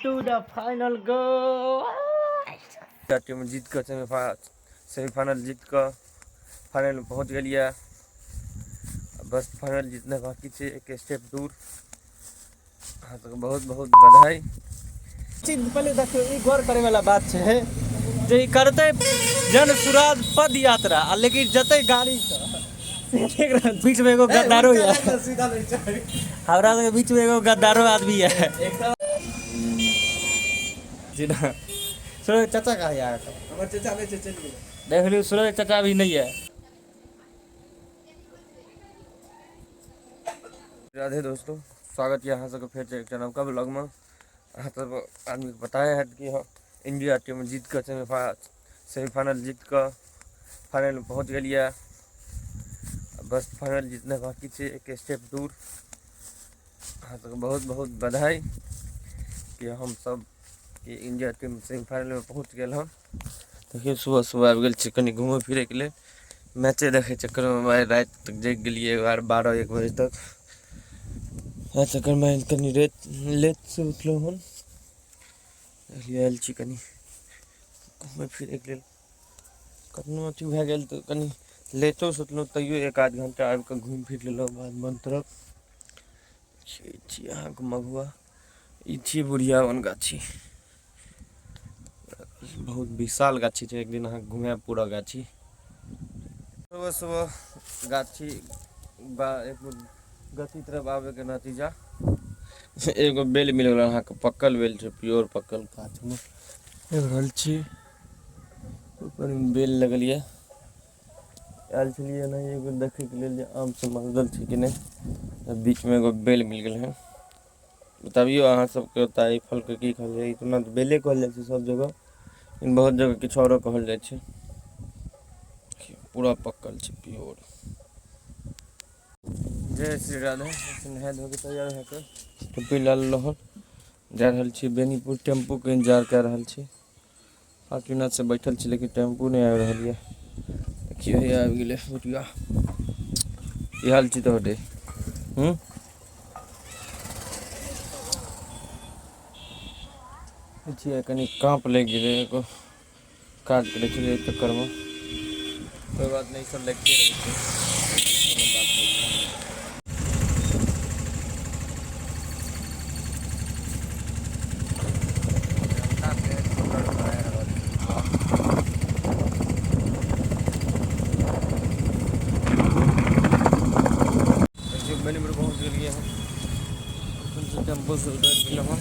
To the final goal. Team जीत कर semifinal जीत कर फाइनल में पहुंच गई। बस फाइनल जीतने बाकी है, एक स्टेप दूर। हाँ तो बहुत बहुत बधाई। पहले देखिए गौर करे वाला बात है जो करते जन सुराज पद यात्रा लेकिन जते गाड़ी बीच में एगो गद्दारो है, हमरा के बीच में एगो गद्दारो आदमी है। जी ना सूरज चाचा का यार हमारे चाचा नहीं चल गए, देख लो सूरज चाचा भी नहीं है। राधे दोस्तों, स्वागत है यहाँ सबके फिर से एक चैनल का ब्लॉग में। यहाँ सब आदमी को बताया है कि इंडिया टीम जीत कर सेमीफाइनल जीत कर फाइनल में पहुँच गई। बस फाइनल जीतने बाकी है, एक स्टेप दूर। हाँ तो बहुत बहुत बधाई कि हम सब कि इंडिया टीम सेमीफाइनल में पहुँच गए। हम देखिए सुबह सुबह आ गए कहीं घूमे फिरे के लिए, मैचे देखे चक्कर में रात तक जग गए 12-1 बजे तक। चक्कर में कनी लेट से उठलो हन, आयल छी कनी घूमे फिरे के लिए। कतनो अथी भए गेल तो कनी लेटो से उठलो, तैयो 1-8 घंटा आबि कऽ घूमि फिर लेलो बाद मन तरफ। अहाँके महुआ ई छी बुढ़ियावन गाछी, बहुत विशाल गाछी है। एक दिन अहाँ घूमे पूरा गाछी। सुबह सुबह गाछी गति तरफ आवे के नतीजा एगो बेल मिल गया। अहाँ के पक्कल बेल है, प्योर पक्कल गाछ में रहल छी। ऊपर में बेल लगलिए आयल छलिए ना एगो देखे के लिए आम से मंगल छै कि नहीं। बीच में एगो बेल मिल गए हैं। बताबियो अहाँ सबके होता है फल के की कहल जाए। इतना तो बेले कहल जाए सब जगह, लेकिन बहुत जगह किछु औरो कहल जाए छै। पूरा पक्कल छै प्योर। जय श्री राधे। नहा धो के तैयार होकर टोपी ला लहर जा रहल छी बेनीपुर। टेम्पू के इंतजार कर रहल छी। 5 मिनट से बैठल छी लेकिन टेम्पू नहीं आ रही है। देखियो हे आबि गेलै बुटिया। की हाल छी तोहरे? छियै कनी काँप लग गेलै, एगो काज करे छलियै चक्कर में। कोई बात नहीं, सब लगते रहे छै, कोनो बात नहीं छै। बेनीपुर पहुँच गए हम। टेम्पू से उतर गए हम।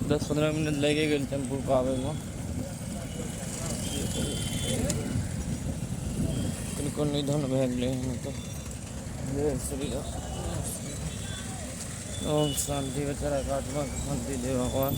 10-15 मिनट लगे गए टेम्पू पर आवे में। बिल्कुल निधन भए गए हैं तो जय श्री राम। ओम शांति बेचारा आत्मा को शांति दे भगवान।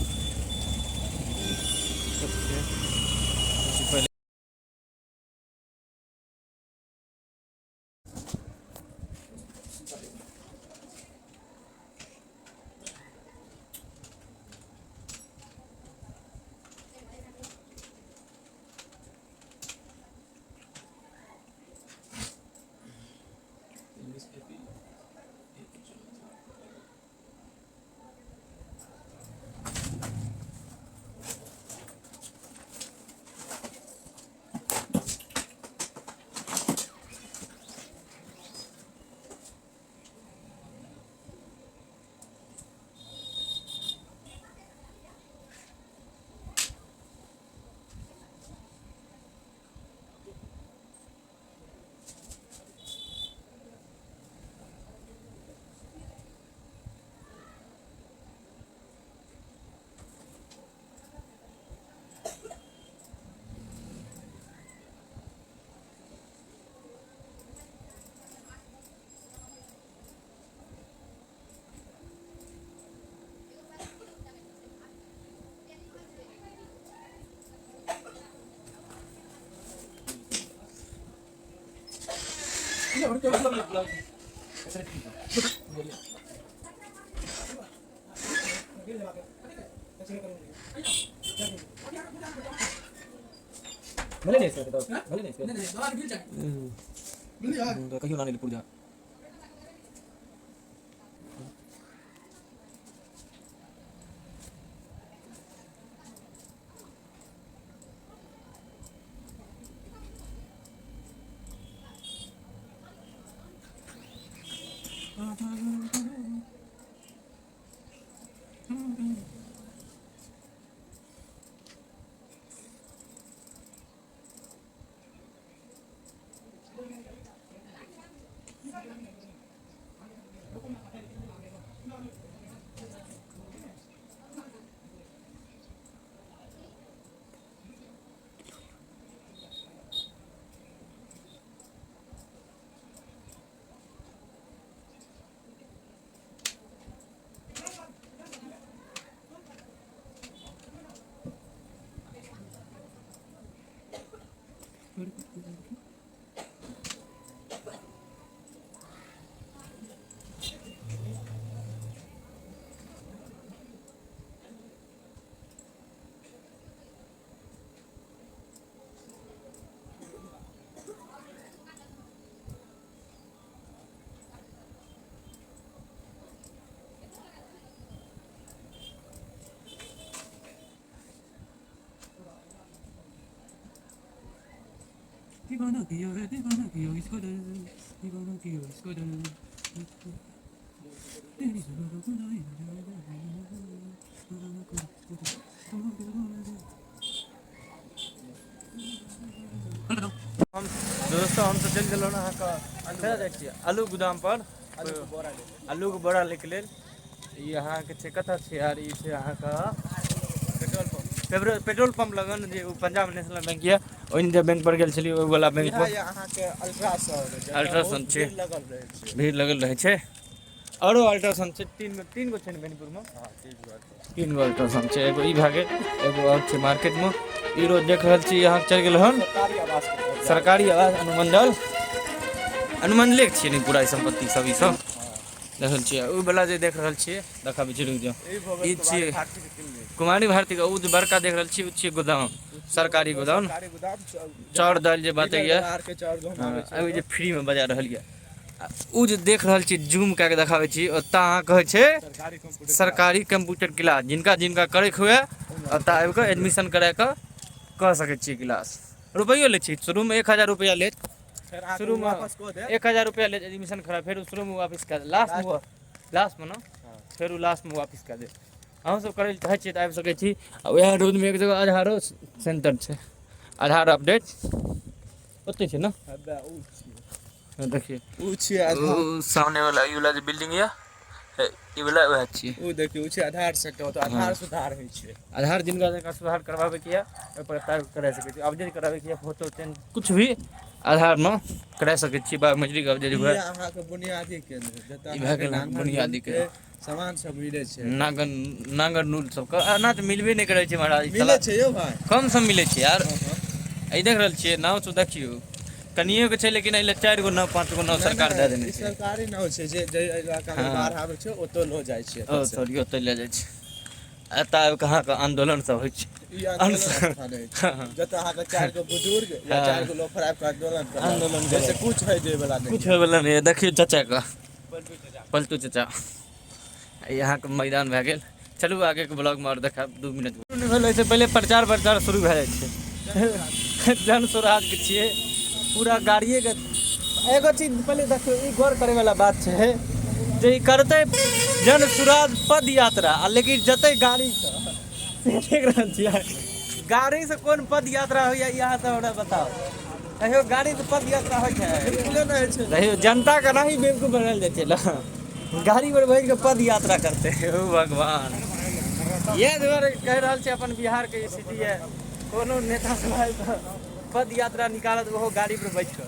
पहले भले नहीं सकते तो भले नहीं सकते कहीं ना नहीं पूजा। हम दोस्तों हम तो चल गए ना अहाँ देखिए आलू गोदाम पर आलू के बोरा लेके लेल यहाँ के छै कतऽ छै यार ई छै अहाँ का पेट्रोल पंप लगन जे पंजाब नेशनल बैंक ये ओइन जे बैंक पर गेल छली ओइ वाला बैंक पर यहाँ के अल्ट्रासाउंड छै भीड़ लगल रहे छै औरो अल्ट्रासाउंड छै तीन गो छै ने बेनीपुर में तीन गो अल्ट्रासाउंड छै एगो ई भए गेल एगो और छै मार्केट में ई रोज देख रहल छी यहाँ चल गेल हन सरकारी आवास अनुमंडले के छियै ने पूरा संपत्ति सब ई सब देख रहल छियै ओ वाला जे देख रहल छियै देखाबी छै रुक जाओ ई छियै कुमारी भारती का उ जे बड़का देख रहल छियै उ छियै गोदाम सरकारी गोदाम चाउर दाल जे बाते ये अभी जे फ्री में बजा रहल ये उ जे देख रहल छी जूम कए के देखाबै छी ओतऽ अहाँ कहै छै सरकारी कंप्यूटर क्लास जिनका जिनका करे हुए ओतऽ आबि कऽ एडमिशन करा कऽ कह सकै छियै क्लास रुपैयो लै छी शुरू में 1000 रुपया लेत शुरू में 1000 रुपया लेत एडमिशन करा फिर शुरू में वापस कऽ दे लास्ट में ना फिर लास्ट में वापस कऽ दे अहूँ सब करे चाहे छियै तऽ आबि सकै छी आ वएह रोड में एक जगह आधारो सेंटर छै आधार अपडेट ओते छै ना देखिए उ सामने वाला ई वाला जे बिल्डिंग ये ई वाला वह छियै उ देखियो उ छै आधार सेक्टर तो आधार सुधार होइ छै आधार जिनका जिनका सुधार करवावे के ये ओइ पर टाइप करा सकै छी अपडेट करावे के ये फोटो टेन कुछ भी आधार में करा सकै छी बायोमेट्रिक अपडेट हुए अहाँ के बुनियादी केंद्र जतऽ ई भए गेल बुनियादी के सामान सब मिले छै नागर नूल सब का ना तो मिलबे नहीं करे छै महाराज मिले छै यौ भाई कम सब मिले छै यार ई देख रहल छियै नाव तो देखियो कनियो के छै लेकिन एले 4 गो नाव 5 गो नाव सरकार दे देने छै सरकारी नाव छै जे इलाका में बाढ़ आबै छै ओतो लो जाइ छै ओ सॉरी ओते ले जाइ छै एता कहाँ का आंदोलन सब होइ छै ई आंदोलन जतऽ अहाँ के 4 गो बुजुर्ग या 4 गो लोग खराब का आंदोलन जैसे कुछ है जे वाला नहीं कुछ है वाला नहीं देखियो चाचा का पलटू चाचा यहाँ के मैदान भए गेल चलू आगे के ब्लॉग में और देखा 2 मिनट भेल से पहले प्रचार शुरू भए जाइ छै जन स्वराज के छियै पूरा गाड़िए के एगो चीज पहले देखियो ई गौर करे वाला बात छै जे ई करते जन स्वराज पद यात्रा आ लेकिन जते गाड़ी से देख रहल छियै गाड़ी से कोन पद यात्रा होइया यहाँ से हमरा बताओ कहियो गाड़ी से पद यात्रा होइ छै बिल्कुल नहीं छै कहियो जनता का नहीं बेवकूफ बनल जाइ छै ना गाड़ी पर बैठ के पद यात्रा करते हैं ओ भगवान ये द्वारा कह रहल छै अपन बिहार के स्थिति है कोनो नेता सब पद यात्रा निकालत वो गाड़ी पर बैठ कर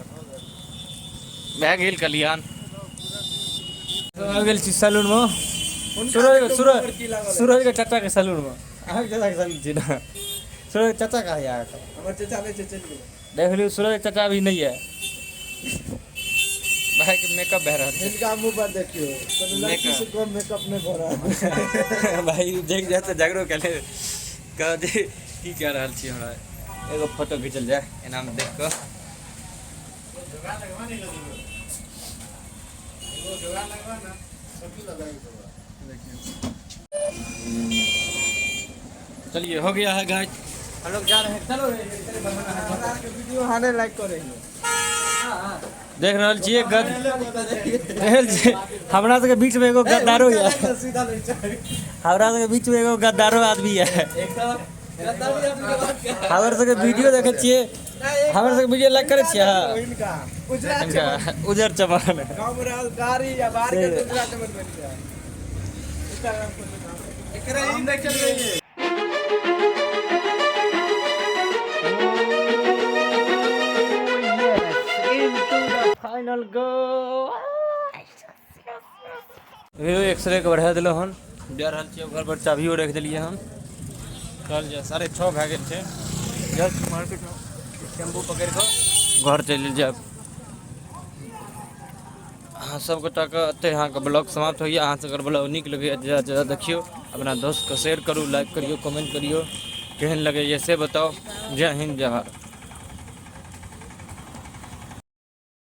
भए गेल कल्याण आ गेल छी सैलून में सूरज के चाचा के सैलून में अहाँ के चाचा के सैलून छी ना सूरज चाचा का है यार हमर चाचा नहीं छै चल गेल देख लियो सूरज के चाचा अभी नहीं है भाई के मेकअप बह रहा है इनका मुंह पर देखियो कोनो लड़की से कम मेकअप नहीं हो रहा है भाई देख जाए तो झगड़ो कर ले कह दे की कह रहल छी हमरा एगो फोटो खींचल जाए एना में देख कऽ चलिए हो गया है गाइस हम लोग जा रहे हैं चलो वीडियो हाने लाइक करे देख रहल छियै हमरा सबके बीच में एगो गद्दारो है हमरा सबके बीच में एगो गद्दारो आदमी है हमरा सबके वीडियो देखे छियै हमरा सबके वीडियो लाइक करे छियै इनका उजर चमन गाड़ी या बाहर के दूसरा चमन बन गया इंस्टाग्राम पर एकरा हम देख चल रही फाइनल गो एक्सरे के बढ़ा दिलो हन जा रहल छियै घर पर चाभियो रख देलिए हन कल जे 6:30 भए गेल छै जस्ट मार्केट में टेम्पू पकड़ कऽ घर चलि जायब अहाँ सब गोटा के एते अहाँ के ब्लॉग समाप्त होइए अहाँ सब ब्लॉग नीक लगैए ज्यादा ज्यादा देखियो अपना दोस्त के शेयर करू लाइक करियो कमेंट करियो केहन लगैए से बताओ जय हिंद जय भारत।